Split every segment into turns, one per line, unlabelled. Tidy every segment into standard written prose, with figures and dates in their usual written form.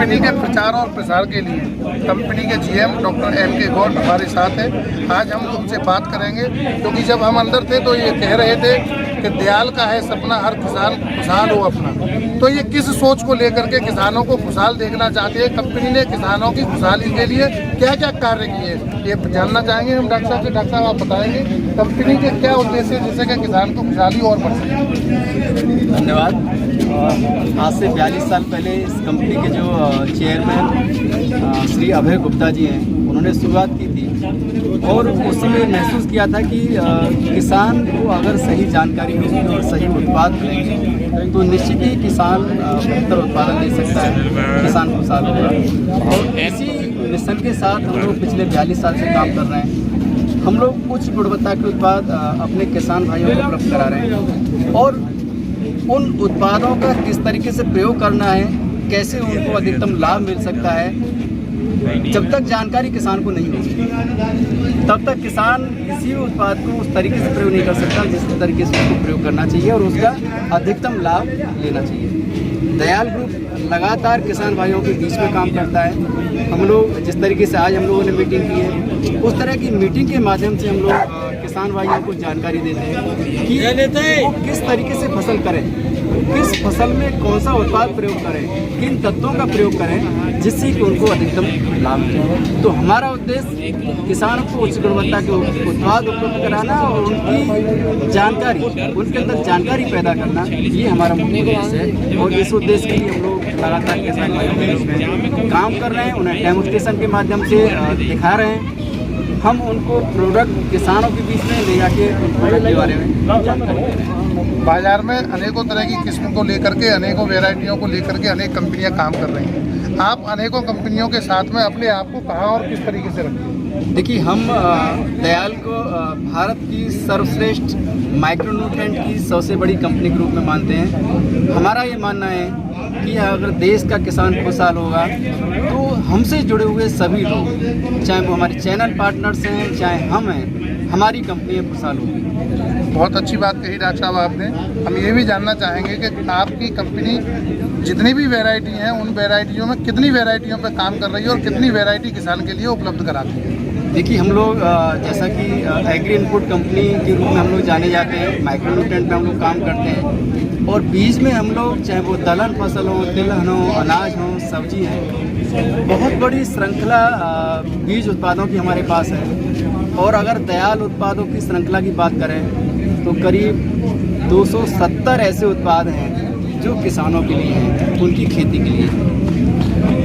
Company के प्रचार और प्रसार के लिए कंपनी के जीएम डॉक्टर एम.के. गौड़ हमारे साथ हैं। आज हम उनसे बात करेंगे, क्योंकि जब हम अंदर थे तो ये कह रहे थे कि दयाल का है सपना हर किसान खुशहाल हो अपना। तो ये किस सोच को लेकर के किसानों को खुशहाल देखना चाहते हैं, कंपनी ने किसानों की खुशहाली के लिए क्या क्या कार्य किए, ये जानना चाहेंगे हम डॉक्टर साहब से। डॉक्टर साहब, आप बताएंगे कंपनी के क्या उद्देश्य है जिससे कि किसान को खुशहाली और बढ़ सके।
धन्यवाद। आज से 42 साल पहले इस कंपनी के जो चेयरमैन श्री अभय गुप्ता जी हैं, उन्होंने शुरुआत की थी और उस समय महसूस किया था कि किसान को अगर सही जानकारी मिलेगी और सही उत्पाद मिलेंगे तो निश्चित ही किसान बेहतर उत्पादन दे सकता है, किसान खुशहाल होगा। और इसी मिशन के साथ हम लोग पिछले 42 साल से काम कर रहे हैं। हम लोग उच्च गुणवत्ता के उत्पाद अपने किसान भाइयों को उपलब्ध करा रहे हैं और उन उत्पादों का किस तरीके से प्रयोग करना है, कैसे उनको अधिकतम लाभ मिल सकता है, जब तक जानकारी किसान को नहीं होगी तब तक किसान किसी भी उत्पाद को उस तरीके से प्रयोग नहीं कर सकता जिस तरीके से उसको प्रयोग करना चाहिए और उसका अधिकतम लाभ लेना चाहिए। दयाल ग्रुप लगातार किसान भाइयों के बीच में काम करता है। हम लोग जिस तरीके से आज हम लोगों ने मीटिंग की है, उस तरह की मीटिंग के माध्यम से हम लोग किसान भाइयों को जानकारी देते हैं कि वो किस तरीके से फसल करें, किस फसल में कौन सा उत्पाद प्रयोग करें, किन तत्वों का प्रयोग करें जिससे कि उनको अधिकतम लाभ मिले। तो हमारा उद्देश्य किसानों को उच्च गुणवत्ता के उत्पाद उपलब्ध कराना और उनकी जानकारी, उनके अंदर जानकारी पैदा करना, ये हमारा मुख्य उद्देश्य है। और इस उद्देश्य के लिए हम लोग लगातार किसान भाइयों के बीच में काम कर रहे हैं, उन्हें डेमोन्स्ट्रेशन के माध्यम से दिखा रहे हैं। हम उनको प्रोडक्ट किसानों के बीच में ले जाके प्रोडक्ट के बारे में जानकारी दे रहे हैं।
बाजार में अनेकों तरह की किस्म को लेकर के, अनेकों वेराइटियों को लेकर के अनेक कंपनियां काम कर रही हैं। आप अनेकों कंपनियों के साथ में अपने आप को कहाँ और किस तरीके से रखते हैं?
देखिए, हम दयाल को भारत की सर्वश्रेष्ठ माइक्रोन्यूट्रिएंट की सबसे बड़ी कंपनी के रूप में मानते हैं। हमारा ये मानना है कि अगर देश का किसान खुशहाल होगा तो हमसे जुड़े हुए सभी लोग, चाहे वो हमारे चैनल पार्टनर्स हैं, चाहे हम हैं, हमारी कंपनी खुशहाल होगी।
बहुत अच्छी बात कही डॉक्टर साहब आपने। हम ये भी जानना चाहेंगे कि आपकी कंपनी जितनी भी वैरायटी हैं, उन वैरायटियों में कितनी वैरायटियों पे काम कर रही है और कितनी वैरायटी किसान के लिए उपलब्ध कराती है?
देखिए, हम लोग जैसा कि एग्री इनपुट कंपनी के रूप में हम लोग जाने जाते हैं, माइक्रोन्यूट्रिएंट में हम लोग काम करते हैं और बीज में हम लोग, चाहे वो दलहन फसल हो, तिलहन हो, अनाज हो, सब्जी है, बहुत बड़ी श्रृंखला बीज उत्पादों की हमारे पास है। और अगर दयाल उत्पादों की श्रृंखला की बात करें तो करीब 270 ऐसे उत्पाद हैं जो किसानों के लिए हैं, उनकी खेती के लिए।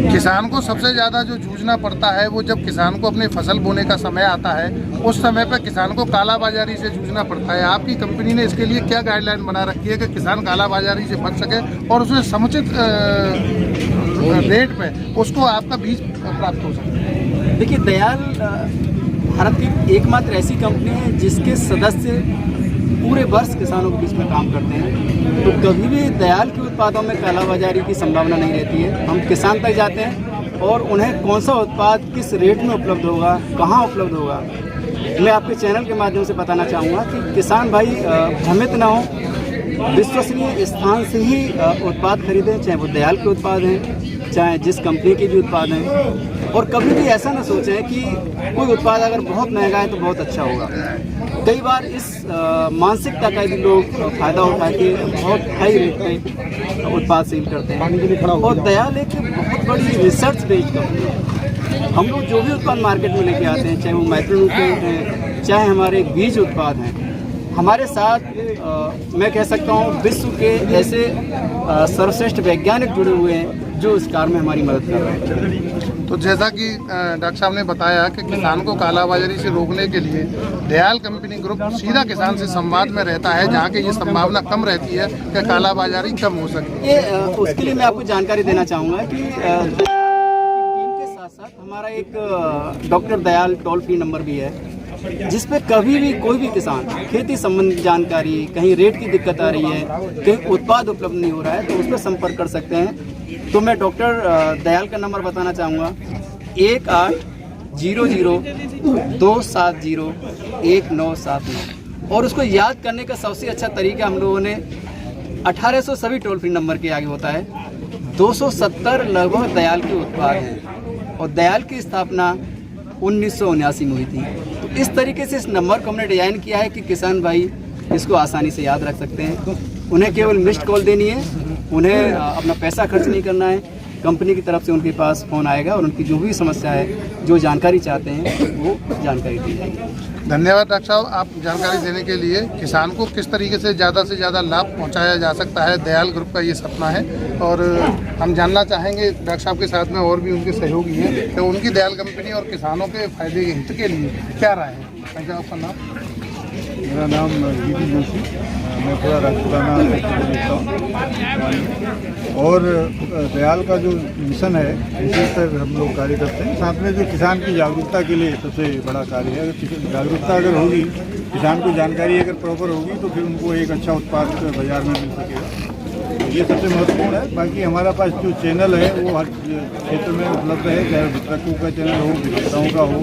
किसान को सबसे ज़्यादा जो जूझना पड़ता है वो जब किसान को अपनी फसल बोने का समय आता है, उस समय पर किसान को कालाबाजारी से जूझना पड़ता है। आपकी कंपनी ने इसके लिए क्या गाइडलाइन बना रखी है कि किसान कालाबाजारी से बच सके और उसमें समुचित रेट पे उसको आपका बीज प्राप्त हो सके?
देखिए, दयाल भारत की एकमात्र ऐसी कंपनी है जिसके सदस्य पूरे वर्ष किसानों के बीच में काम करते हैं। तो कभी भी दयाल के उत्पादों में कालाबाजारी की संभावना नहीं रहती है। हम किसान तक जाते हैं और उन्हें कौन सा उत्पाद किस रेट में उपलब्ध होगा, कहाँ उपलब्ध होगा, मैं आपके चैनल के माध्यम से बताना चाहूँगा कि किसान भाई भ्रमित ना हो, विश्वसनीय स्थान से ही उत्पाद खरीदें, चाहे वो दयाल के उत्पाद हैं, चाहे जिस कंपनी के भी उत्पाद हैं। और कभी भी ऐसा ना सोचें कि कोई उत्पाद अगर बहुत महंगा है तो बहुत अच्छा होगा। कई बार इस मानसिकता का भी लोग फ़ायदा उठा के बहुत हाई रेट पे उत्पाद सेल करते हैं। और दयाल एक बहुत बड़ी रिसर्च बेस्ड कंपनी है। हम लोग जो भी उत्पाद मार्केट में लेके आते हैं, चाहे वो माइक्रोन्यूट्रिएंट हैं, चाहे हमारे बीज उत्पाद हैं, हमारे साथ मैं कह सकता हूँ विश्व के ऐसे सर्वश्रेष्ठ वैज्ञानिक जुड़े हुए हैं जो इस कार्य में हमारी मदद कर रहे हैं।
तो जैसा कि डॉक्टर साहब ने बताया कि किसान को कालाबाजारी से रोकने के लिए दयाल कंपनी ग्रुप सीधा किसान से संवाद में रहता है, जहाँ की ये संभावना कम रहती है कि कालाबाजारी कम हो सके।
उसके लिए मैं आपको जानकारी देना चाहूँगा कि टीम के साथ साथ हमारा एक doctor Dayal toll free number भी है, जिस पे कभी भी कोई भी किसान खेती संबंधी जानकारी, कहीं रेट की दिक्कत आ रही है, कहीं उत्पाद उपलब्ध नहीं हो रहा है, तो उस पर संपर्क कर सकते हैं। तो मैं डॉक्टर दयाल का नंबर बताना चाहूँगा 1800-270-1979। और उसको याद करने का सबसे अच्छा तरीका हम लोगों ने 1800 सभी टोल फ्री नंबर के आगे होता है, 270 लगभग दयाल के उत्पाद हैं और दयाल की स्थापना 1979 में हुई थी। तो इस तरीके से इस नंबर को हमने डिज़ाइन किया है कि किसान भाई इसको आसानी से याद रख सकते हैं। उन्हें केवल मिस्ड कॉल देनी है, उन्हें अपना पैसा खर्च नहीं करना है, कंपनी की तरफ से उनके पास फ़ोन आएगा और उनकी जो भी समस्या है, जो जानकारी चाहते हैं, वो जानकारी दी जाएगी।
धन्यवाद डॉक्टर साहब, आप जानकारी देने के लिए। किसान को किस तरीके से ज़्यादा लाभ पहुंचाया जा सकता है, दयाल ग्रुप का ये सपना है। और हम जानना चाहेंगे डॉक्टर साहब के साथ में और भी उनके सहयोगी हैं, तो उनकी दयाल कंपनी और किसानों के फायदे के हित के लिए क्या राय है? डॉक्टर आपका नाम?
मेरा नाम जीतू जोशी, मैं पूरा राजपुराना लिखता हूँ और दयाल का जो मिशन है इसी पर हम लोग कार्य करते हैं। साथ में जो किसान की जागरूकता के लिए सबसे बड़ा कार्य है। अगर जागरूकता अगर होगी, किसान को जानकारी अगर प्रॉपर होगी तो फिर उनको एक अच्छा उत्पाद बाजार में मिल सकेगा। ये सबसे महत्वपूर्ण है। बाकी हमारा पास जो चैनल है वो हर क्षेत्र में उपलब्ध है, चाहे वितरकों का चैनल हो, विक्रेताओं का हो,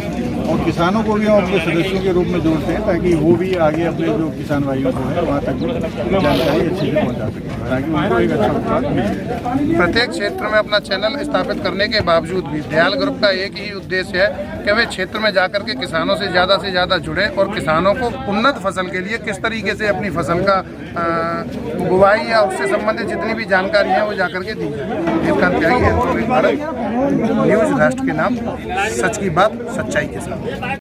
और किसानों को भी हम अपने सदस्यों के रूप में जोड़ते हैं ताकि वो भी आगे अपने जो किसान भाइयों को है वहाँ तक जानकारी अच्छे से पहुँचा सकें, ताकि उनको एक अच्छा उत्पाद मिले।
प्रत्येक क्षेत्र में अपना चैनल स्थापित करने के बावजूद भी दयाल ग्रुप का एक ही उद्देश्य है कि वे क्षेत्र में जाकर के किसानों से ज़्यादा जुड़े और किसानों को उन्नत फसल के लिए किस तरीके से अपनी फसल का बुवाई या उससे संबंधित जितनी भी जानकारी है वो जाकर के दी जाए। इसका त्यागी है भारत न्यूज़, राष्ट्र के नाम, सच की बात सच्चाई के साथ।